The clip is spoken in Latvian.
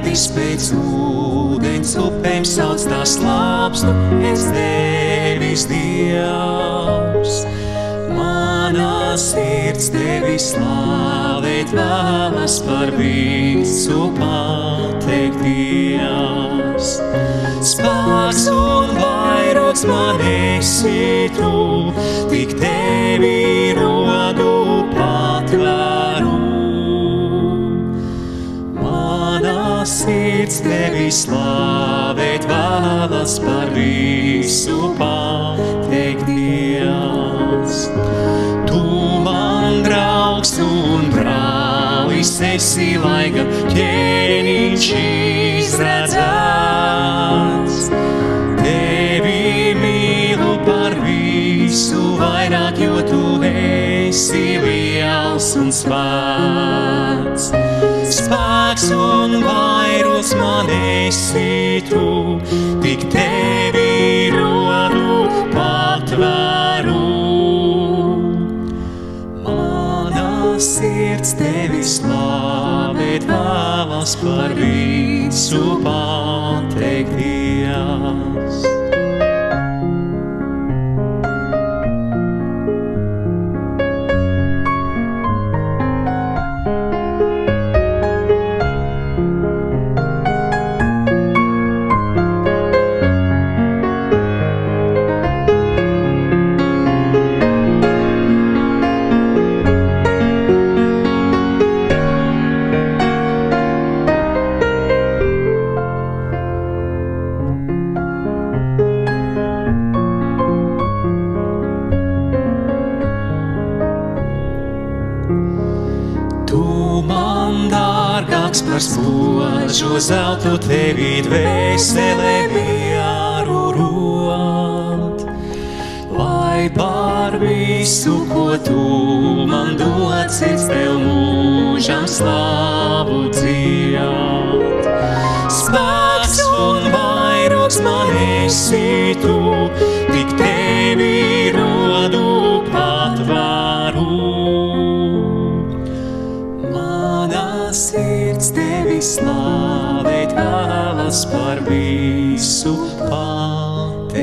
sirdis pēc ūdens upēm sauc tās slāpstu, es tevis Dievs. Mana sirds tevi slāvēt vēlas, par visu pateikties. Spēks un vairogs man esi tu, tik tevi rodu patvēru. Mana sirds tevi slāvēt vēlas, par visu pateikties. Tu man draugs un brālis esi, lai gan ķēniņš izredzēts. Tevi mīlu par visu vairāk, jo tu esi liels un svēts. Spēks un vairogs man esi tu, tik tevi rodu patvēru. Sirds tevi slāvēt vēlas, par visu pateikties. Par spožo zeltu tevi dvēsele mieru rod, lai par visu, ko tu man dod, sirds tev mūžam slāvu dzied. Spēks un vairogs man esi tu, tik tevi rodu patvēru. Sirds tevi slāvēt vēlas, par visu pateikties.